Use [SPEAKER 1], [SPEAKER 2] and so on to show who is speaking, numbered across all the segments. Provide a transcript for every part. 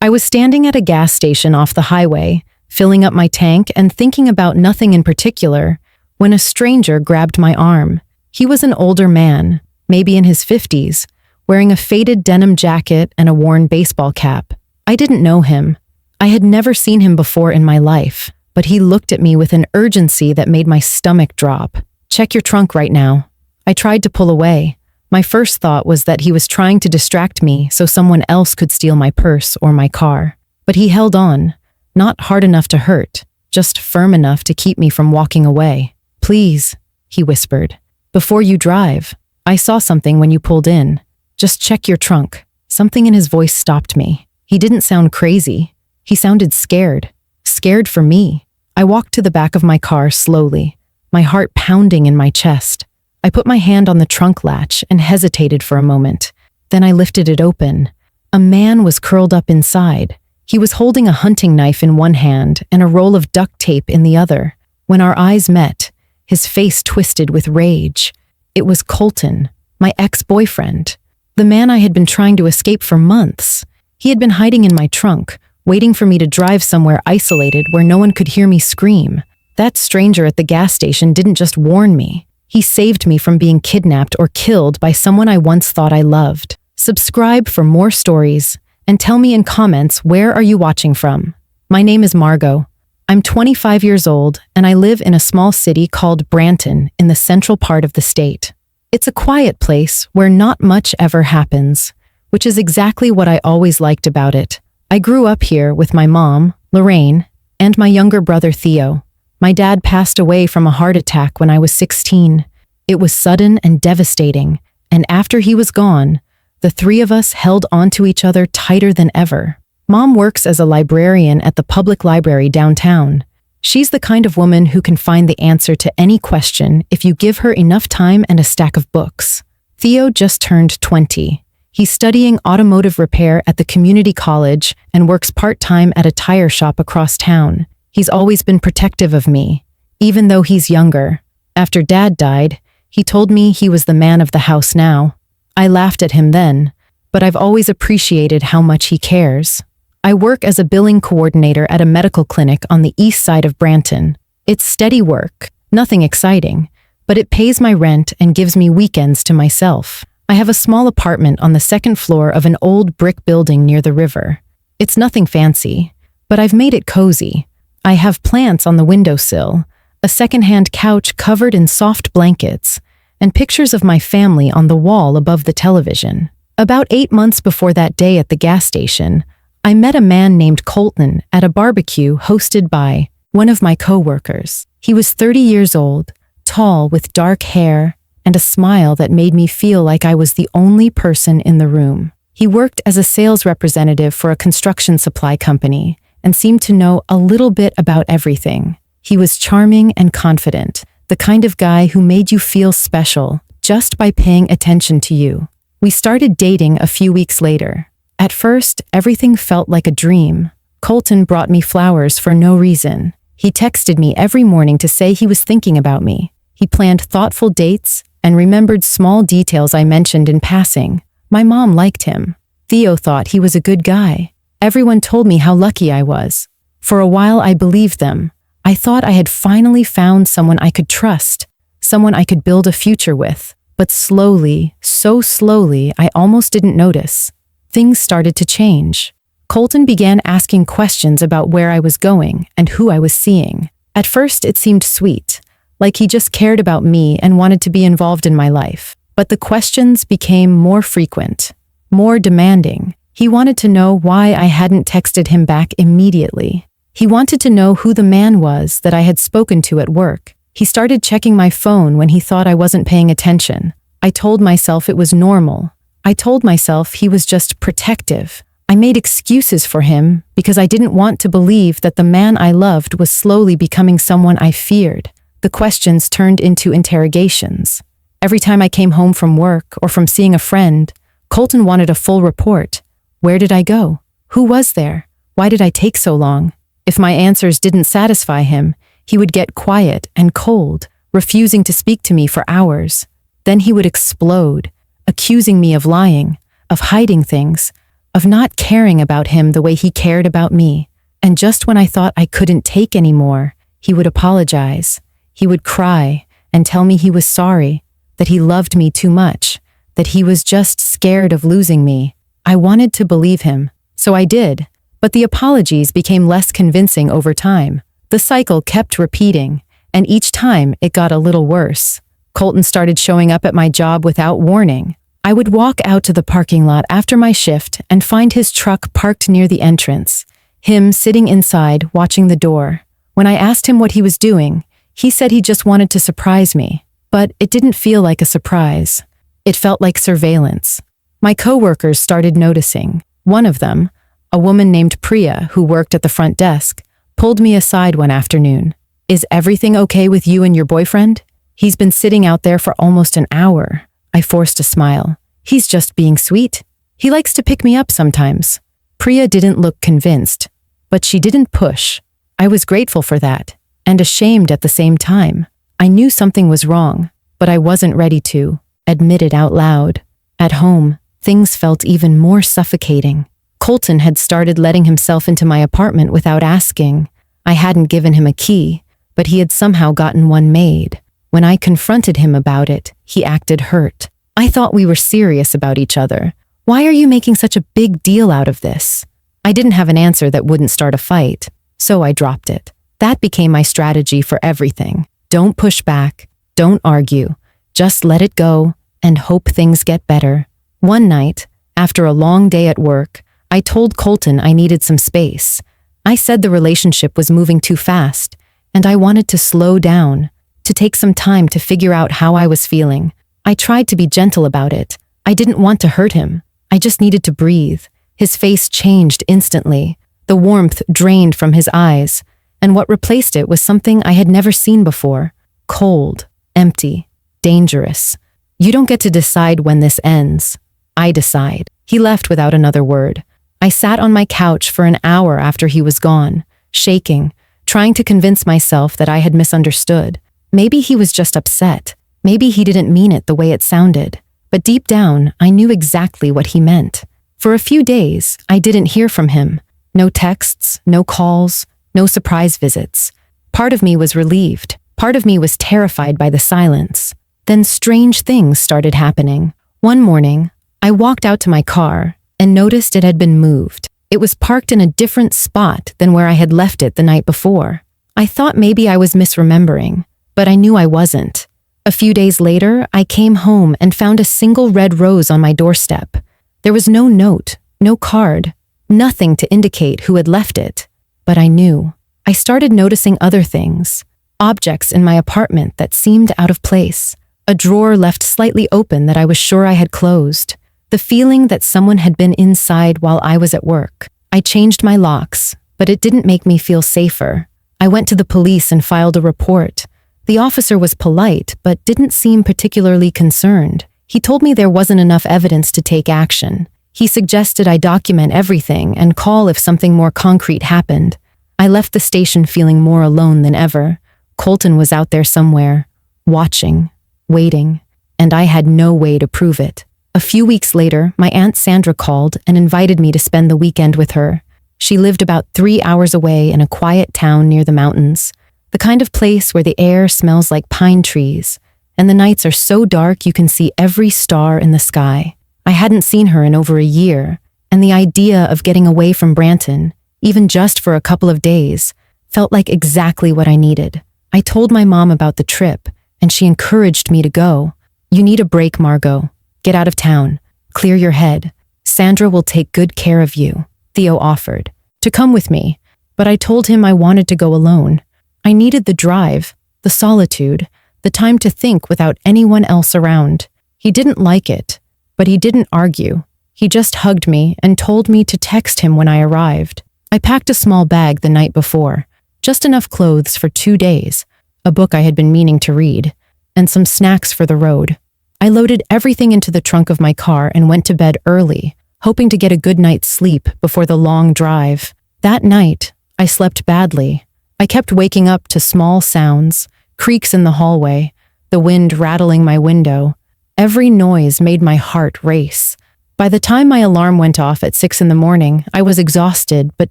[SPEAKER 1] I was standing at a gas station off the highway, filling up my tank and thinking about nothing in particular, when a stranger grabbed my arm. He was an older man, maybe in his 50s, wearing a faded denim jacket and a worn baseball cap. I didn't know him. I had never seen him before in my life, but he looked at me with an urgency that made my stomach drop. "Check your trunk right now." I tried to pull away. My first thought was that he was trying to distract me so someone else could steal my purse or my car. But he held on, not hard enough to hurt, just firm enough to keep me from walking away. "Please," he whispered. "Before you drive, I saw something when you pulled in. Just check your trunk." Something in his voice stopped me. He didn't sound crazy. He sounded scared. Scared for me. I walked to the back of my car slowly, my heart pounding in my chest. I put my hand on the trunk latch and hesitated for a moment. Then I lifted it open. A man was curled up inside. He was holding a hunting knife in one hand and a roll of duct tape in the other. When our eyes met, his face twisted with rage. It was Colton, my ex-boyfriend, the man I had been trying to escape for months. He had been hiding in my trunk, waiting for me to drive somewhere isolated where no one could hear me scream. That stranger at the gas station didn't just warn me. He saved me from being kidnapped or killed by someone I once thought I loved. Subscribe for more stories, and tell me in comments, where are you watching from? My name is Margot. I'm 25 years old, and I live in a small city called Branton in the central part of the state. It's a quiet place where not much ever happens, which is exactly what I always liked about it. I grew up here with my mom, Lorraine, and my younger brother Theo. My dad passed away from a heart attack when I was 16. It was sudden and devastating, and after he was gone, the three of us held onto each other tighter than ever. Mom works as a librarian at the public library downtown. She's the kind of woman who can find the answer to any question if you give her enough time and a stack of books. Theo just turned 20. He's studying automotive repair at the community college and works part-time at a tire shop across town. He's always been protective of me, even though he's younger. After Dad died, he told me he was the man of the house now. I laughed at him then, but I've always appreciated how much he cares. I work as a billing coordinator at a medical clinic on the east side of Branton. It's steady work, nothing exciting, but it pays my rent and gives me weekends to myself. I have a small apartment on the second floor of an old brick building near the river. It's nothing fancy, but I've made it cozy. I have plants on the windowsill, a secondhand couch covered in soft blankets, and pictures of my family on the wall above the television. About 8 months before that day at the gas station, I met a man named Colton at a barbecue hosted by one of my coworkers. He was 30 years old, tall with dark hair, and a smile that made me feel like I was the only person in the room. He worked as a sales representative for a construction supply company and seemed to know a little bit about everything. He was charming and confident, the kind of guy who made you feel special just by paying attention to you. We started dating a few weeks later. At first, everything felt like a dream. Colton brought me flowers for no reason. He texted me every morning to say he was thinking about me. He planned thoughtful dates and remembered small details I mentioned in passing. My mom liked him. Theo thought he was a good guy. Everyone told me how lucky I was. For a while, I believed them. I thought I had finally found someone I could trust, someone I could build a future with. But slowly, so slowly, I almost didn't notice. Things started to change. Colton began asking questions about where I was going and who I was seeing. At first, it seemed sweet, like he just cared about me and wanted to be involved in my life. But the questions became more frequent, more demanding. He wanted to know why I hadn't texted him back immediately. He wanted to know who the man was that I had spoken to at work. He started checking my phone when he thought I wasn't paying attention. I told myself it was normal. I told myself he was just protective. I made excuses for him because I didn't want to believe that the man I loved was slowly becoming someone I feared. The questions turned into interrogations. Every time I came home from work or from seeing a friend, Colton wanted a full report. Where did I go? Who was there? Why did I take so long? If my answers didn't satisfy him, he would get quiet and cold, refusing to speak to me for hours. Then he would explode, accusing me of lying, of hiding things, of not caring about him the way he cared about me. And just when I thought I couldn't take anymore, he would apologize. He would cry and tell me he was sorry, that he loved me too much, that he was just scared of losing me. I wanted to believe him, so I did, but the apologies became less convincing over time. The cycle kept repeating, and each time it got a little worse. Colton started showing up at my job without warning. I would walk out to the parking lot after my shift and find his truck parked near the entrance, him sitting inside watching the door. When I asked him what he was doing, he said he just wanted to surprise me, but it didn't feel like a surprise. It felt like surveillance. My coworkers started noticing. One of them, a woman named Priya who worked at the front desk, pulled me aside one afternoon. "Is everything okay with you and your boyfriend? He's been sitting out there for almost an hour." I forced a smile. "He's just being sweet. He likes to pick me up sometimes." Priya didn't look convinced, but she didn't push. I was grateful for that, and ashamed at the same time. I knew something was wrong, but I wasn't ready to admit it out loud. At home, things felt even more suffocating. Colton had started letting himself into my apartment without asking. I hadn't given him a key, but he had somehow gotten one made. When I confronted him about it, he acted hurt. "I thought we were serious about each other. Why are you making such a big deal out of this?" I didn't have an answer that wouldn't start a fight, so I dropped it. That became my strategy for everything. Don't push back, don't argue, just let it go and hope things get better. One night, after a long day at work, I told Colton I needed some space. I said the relationship was moving too fast, and I wanted to slow down, to take some time to figure out how I was feeling. I tried to be gentle about it. I didn't want to hurt him. I just needed to breathe. His face changed instantly. The warmth drained from his eyes, and what replaced it was something I had never seen before. Cold, empty, dangerous. "You don't get to decide when this ends. I decide." He left without another word. I sat on my couch for an hour after he was gone, shaking, trying to convince myself that I had misunderstood. Maybe he was just upset. Maybe he didn't mean it the way it sounded. But deep down, I knew exactly what he meant. For a few days, I didn't hear from him. No texts, no calls, no surprise visits. Part of me was relieved. Part of me was terrified by the silence. Then strange things started happening. One morning, I walked out to my car and noticed it had been moved. It was parked in a different spot than where I had left it the night before. I thought maybe I was misremembering, but I knew I wasn't. A few days later, I came home and found a single red rose on my doorstep. There was no note, no card, nothing to indicate who had left it. But I knew. I started noticing other things. Objects in my apartment that seemed out of place. A drawer left slightly open that I was sure I had closed. The feeling that someone had been inside while I was at work. I changed my locks, but it didn't make me feel safer. I went to the police and filed a report. The officer was polite, but didn't seem particularly concerned. He told me there wasn't enough evidence to take action. He suggested I document everything and call if something more concrete happened. I left the station feeling more alone than ever. Colton was out there somewhere, watching, waiting, and I had no way to prove it. A few weeks later, my Aunt Sandra called and invited me to spend the weekend with her. She lived about 3 hours away in a quiet town near the mountains, the kind of place where the air smells like pine trees, and the nights are so dark you can see every star in the sky. I hadn't seen her in over a year, and the idea of getting away from Branton, even just for a couple of days, felt like exactly what I needed. I told my mom about the trip, and she encouraged me to go. "You need a break, Margot. Get out of town. Clear your head. Sandra will take good care of you." Theo offered to come with me, but I told him I wanted to go alone. I needed the drive, the solitude, the time to think without anyone else around. He didn't like it, but he didn't argue. He just hugged me and told me to text him when I arrived. I packed a small bag the night before, just enough clothes for 2 days, a book I had been meaning to read, and some snacks for the road. I loaded everything into the trunk of my car and went to bed early, hoping to get a good night's sleep before the long drive. That night, I slept badly. I kept waking up to small sounds, creaks in the hallway, the wind rattling my window. Every noise made my heart race. By the time my alarm went off at 6 in the morning, I was exhausted but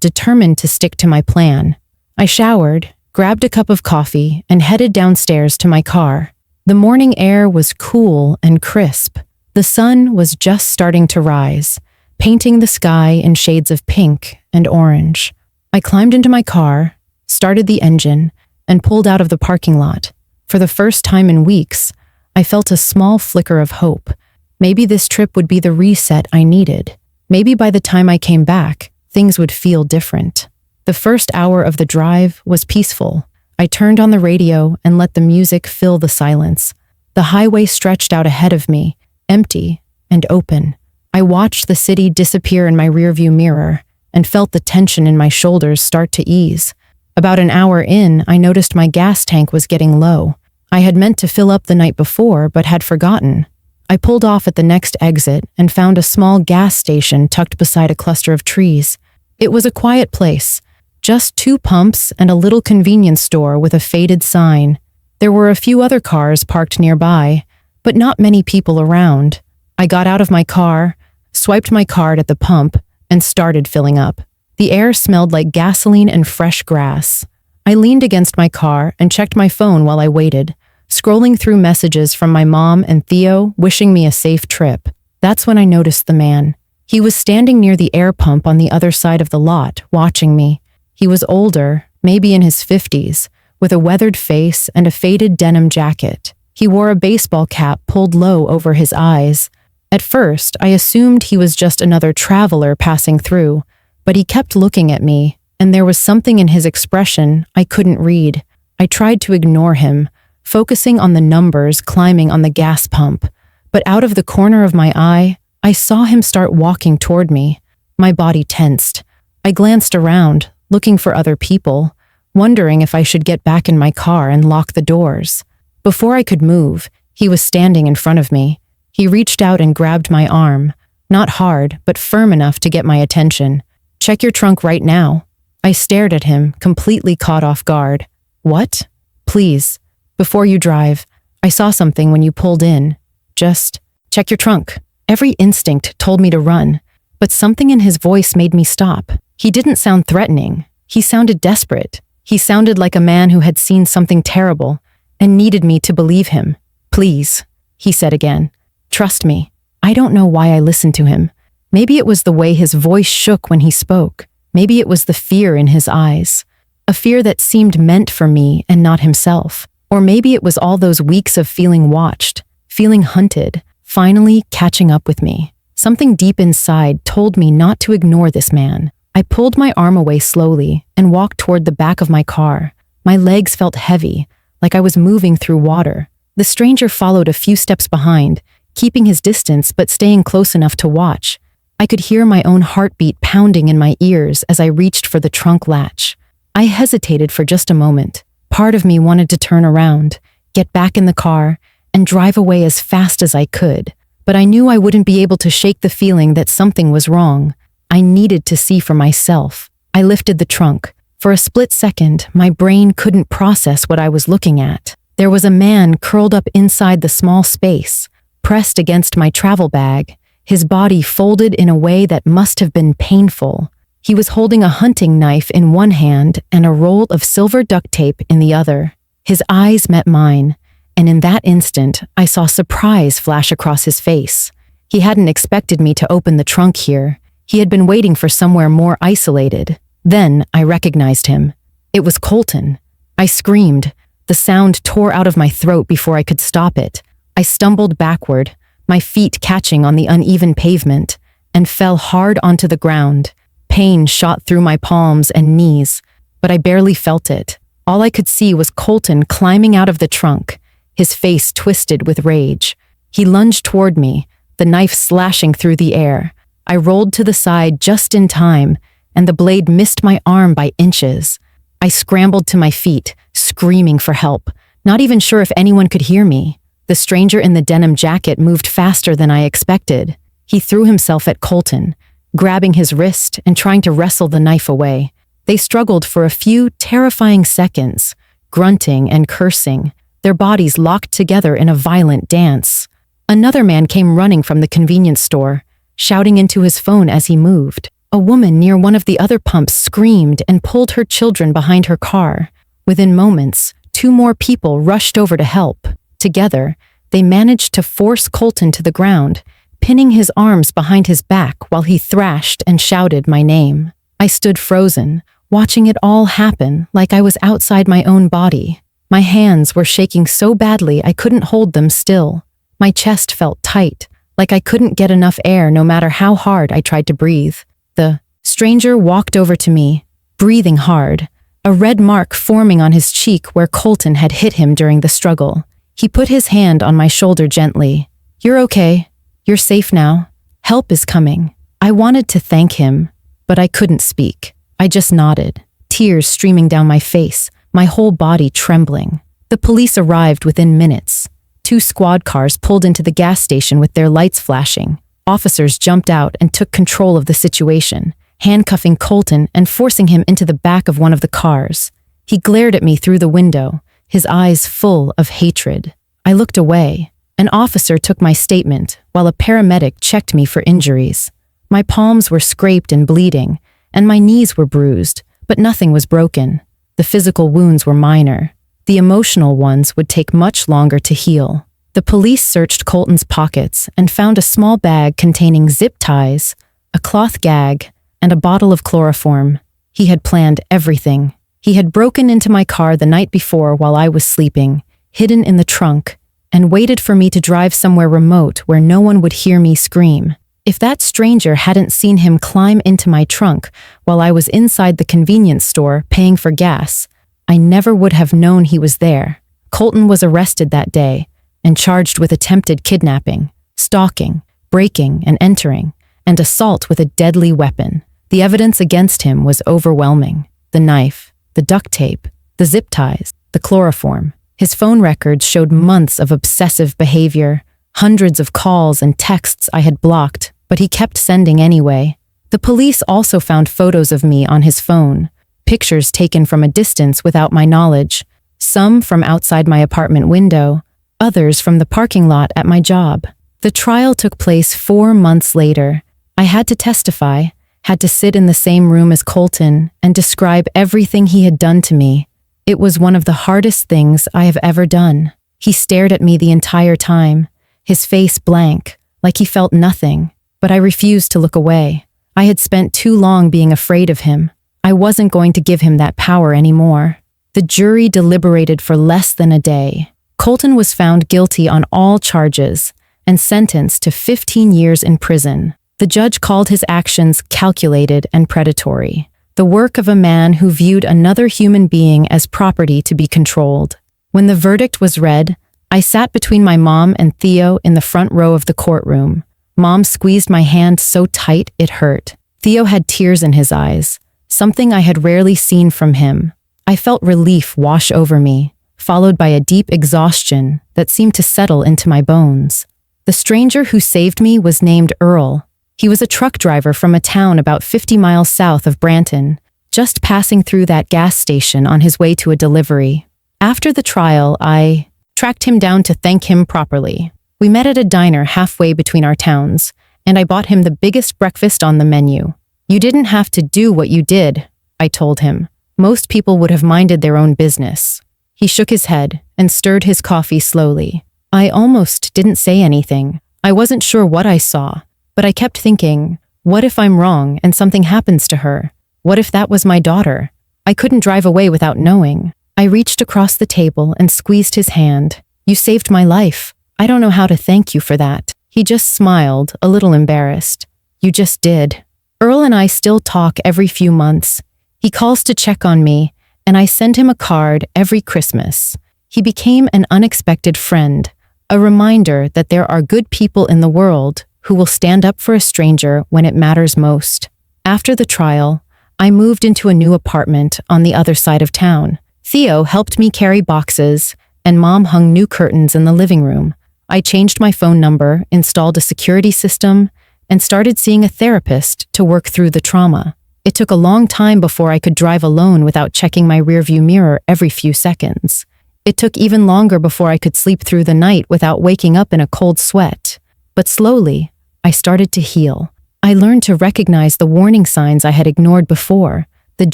[SPEAKER 1] determined to stick to my plan. I showered, grabbed a cup of coffee, and headed downstairs to my car. The morning air was cool and crisp. The sun was just starting to rise, painting the sky in shades of pink and orange. I climbed into my car, started the engine, and pulled out of the parking lot. For the first time in weeks, I felt a small flicker of hope. Maybe this trip would be the reset I needed. Maybe by the time I came back, things would feel different. The first hour of the drive was peaceful. I turned on the radio and let the music fill the silence. The highway stretched out ahead of me, empty and open. I watched the city disappear in my rearview mirror and felt the tension in my shoulders start to ease. About an hour in, I noticed my gas tank was getting low. I had meant to fill up the night before, but had forgotten. I pulled off at the next exit and found a small gas station tucked beside a cluster of trees. It was a quiet place, just 2 pumps and a little convenience store with a faded sign. There were a few other cars parked nearby, but not many people around. I got out of my car, swiped my card at the pump, and started filling up. The air smelled like gasoline and fresh grass. I leaned against my car and checked my phone while I waited, scrolling through messages from my mom and Theo wishing me a safe trip. That's when I noticed the man. He was standing near the air pump on the other side of the lot, watching me. He was older, maybe in his 50s, with a weathered face and a faded denim jacket. He wore a baseball cap pulled low over his eyes. At first, I assumed he was just another traveler passing through, but he kept looking at me, and there was something in his expression I couldn't read. I tried to ignore him, focusing on the numbers climbing on the gas pump, but out of the corner of my eye, I saw him start walking toward me. My body tensed. I glanced around, looking for other people, wondering if I should get back in my car and lock the doors. Before I could move, he was standing in front of me. He reached out and grabbed my arm, not hard, but firm enough to get my attention. "Check your trunk right now." I stared at him, completely caught off guard. "What?" "Please. Before you drive, I saw something when you pulled in. Just check your trunk." Every instinct told me to run, but something in his voice made me stop. He didn't sound threatening. He sounded desperate. He sounded like a man who had seen something terrible and needed me to believe him. "Please," he said again. "Trust me." I don't know why I listened to him. Maybe it was the way his voice shook when he spoke. Maybe it was the fear in his eyes. A fear that seemed meant for me and not himself. Or maybe it was all those weeks of feeling watched, feeling hunted, finally catching up with me. Something deep inside told me not to ignore this man. I pulled my arm away slowly and walked toward the back of my car. My legs felt heavy, like I was moving through water. The stranger followed a few steps behind, keeping his distance but staying close enough to watch. I could hear my own heartbeat pounding in my ears as I reached for the trunk latch. I hesitated for just a moment. Part of me wanted to turn around, get back in the car, and drive away as fast as I could. But I knew I wouldn't be able to shake the feeling that something was wrong. I needed to see for myself. I lifted the trunk. For a split second, my brain couldn't process what I was looking at. There was a man curled up inside the small space, pressed against my travel bag, his body folded in a way that must have been painful. He was holding a hunting knife in one hand and a roll of silver duct tape in the other. His eyes met mine, and in that instant, I saw surprise flash across his face. He hadn't expected me to open the trunk here. He had been waiting for somewhere more isolated. Then I recognized him. It was Colton. I screamed. The sound tore out of my throat before I could stop it. I stumbled backward, my feet catching on the uneven pavement, and fell hard onto the ground. Pain shot through my palms and knees, but I barely felt it. All I could see was Colton climbing out of the trunk, his face twisted with rage. He lunged toward me, the knife slashing through the air. I rolled to the side just in time, and the blade missed my arm by inches. I scrambled to my feet, screaming for help, not even sure if anyone could hear me. The stranger in the denim jacket moved faster than I expected. He threw himself at Colton, grabbing his wrist and trying to wrestle the knife away. They struggled for a few terrifying seconds, grunting and cursing, their bodies locked together in a violent dance. Another man came running from the convenience store, shouting into his phone as he moved. A woman near one of the other pumps screamed and pulled her children behind her car. Within moments, 2 more people rushed over to help. Together, they managed to force Colton to the ground, pinning his arms behind his back while he thrashed and shouted my name. I stood frozen, watching it all happen like I was outside my own body. My hands were shaking so badly I couldn't hold them still. My chest felt tight, like I couldn't get enough air no matter how hard I tried to breathe. The stranger walked over to me, breathing hard, a red mark forming on his cheek where Colton had hit him during the struggle. He put his hand on my shoulder gently. "You're okay. You're safe now. Help is coming." I wanted to thank him, but I couldn't speak. I just nodded, tears streaming down my face, my whole body trembling. The police arrived within minutes. 2 squad cars pulled into the gas station with their lights flashing. Officers jumped out and took control of the situation, handcuffing Colton and forcing him into the back of one of the cars. He glared at me through the window, his eyes full of hatred. I looked away. An officer took my statement, while a paramedic checked me for injuries. My palms were scraped and bleeding, and my knees were bruised, but nothing was broken. The physical wounds were minor. The emotional ones would take much longer to heal. The police searched Colton's pockets and found a small bag containing zip ties, a cloth gag, and a bottle of chloroform. He had planned everything. He had broken into my car the night before while I was sleeping, hidden in the trunk, and waited for me to drive somewhere remote where no one would hear me scream. If that stranger hadn't seen him climb into my trunk while I was inside the convenience store paying for gas, I never would have known he was there. Colton was arrested that day and charged with attempted kidnapping, stalking, breaking and entering, and assault with a deadly weapon. The evidence against him was overwhelming. The knife, the duct tape, the zip ties, the chloroform. His phone records showed months of obsessive behavior, hundreds of calls and texts I had blocked, but he kept sending anyway. The police also found photos of me on his phone, pictures taken from a distance without my knowledge, some from outside my apartment window, others from the parking lot at my job. The trial took place 4 months later. I had to testify, had to sit in the same room as Colton and describe everything he had done to me. It was one of the hardest things I have ever done. He stared at me the entire time, his face blank, like he felt nothing, but I refused to look away. I had spent too long being afraid of him. I wasn't going to give him that power anymore. The jury deliberated for less than a day. Colton was found guilty on all charges and sentenced to 15 years in prison. The judge called his actions calculated and predatory, the work of a man who viewed another human being as property to be controlled. When the verdict was read, I sat between my mom and Theo in the front row of the courtroom. Mom squeezed my hand so tight it hurt. Theo had tears in his eyes, something I had rarely seen from him. I felt relief wash over me, followed by a deep exhaustion that seemed to settle into my bones. The stranger who saved me was named Earl. He was a truck driver from a town about 50 miles south of Branton, just passing through that gas station on his way to a delivery. After the trial, I tracked him down to thank him properly. We met at a diner halfway between our towns, and I bought him the biggest breakfast on the menu. "You didn't have to do what you did," I told him. "Most people would have minded their own business." He shook his head and stirred his coffee slowly. I almost didn't say anything. I wasn't sure what I saw, but I kept thinking, what if I'm wrong and something happens to her? What if that was my daughter? I couldn't drive away without knowing. I reached across the table and squeezed his hand. "You saved my life. I don't know how to thank you for that." He just smiled, a little embarrassed. "You just did." Earl and I still talk every few months. He calls to check on me, and I send him a card every Christmas. He became an unexpected friend, a reminder that there are good people in the world who will stand up for a stranger when it matters most. After the trial, I moved into a new apartment on the other side of town. Theo helped me carry boxes, and Mom hung new curtains in the living room. I changed my phone number, installed a security system, and started seeing a therapist to work through the trauma. It took a long time before I could drive alone without checking my rearview mirror every few seconds. It took even longer before I could sleep through the night without waking up in a cold sweat. But slowly, I started to heal. I learned to recognize the warning signs I had ignored before, the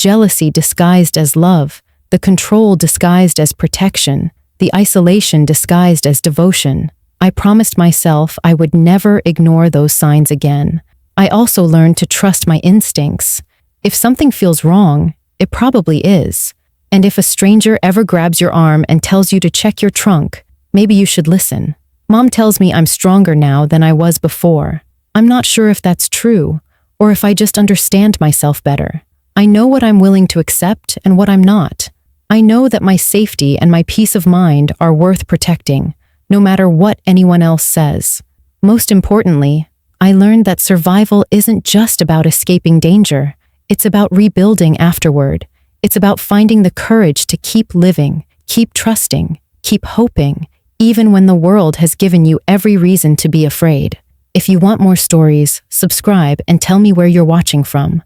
[SPEAKER 1] jealousy disguised as love, the control disguised as protection, the isolation disguised as devotion. I promised myself I would never ignore those signs again. I also learned to trust my instincts. If something feels wrong, it probably is. And if a stranger ever grabs your arm and tells you to check your trunk, maybe you should listen. Mom tells me I'm stronger now than I was before. I'm not sure if that's true, or if I just understand myself better. I know what I'm willing to accept and what I'm not. I know that my safety and my peace of mind are worth protecting, no matter what anyone else says. Most importantly, I learned that survival isn't just about escaping danger. It's about rebuilding afterward. It's about finding the courage to keep living, keep trusting, keep hoping, even when the world has given you every reason to be afraid. If you want more stories, subscribe and tell me where you're watching from.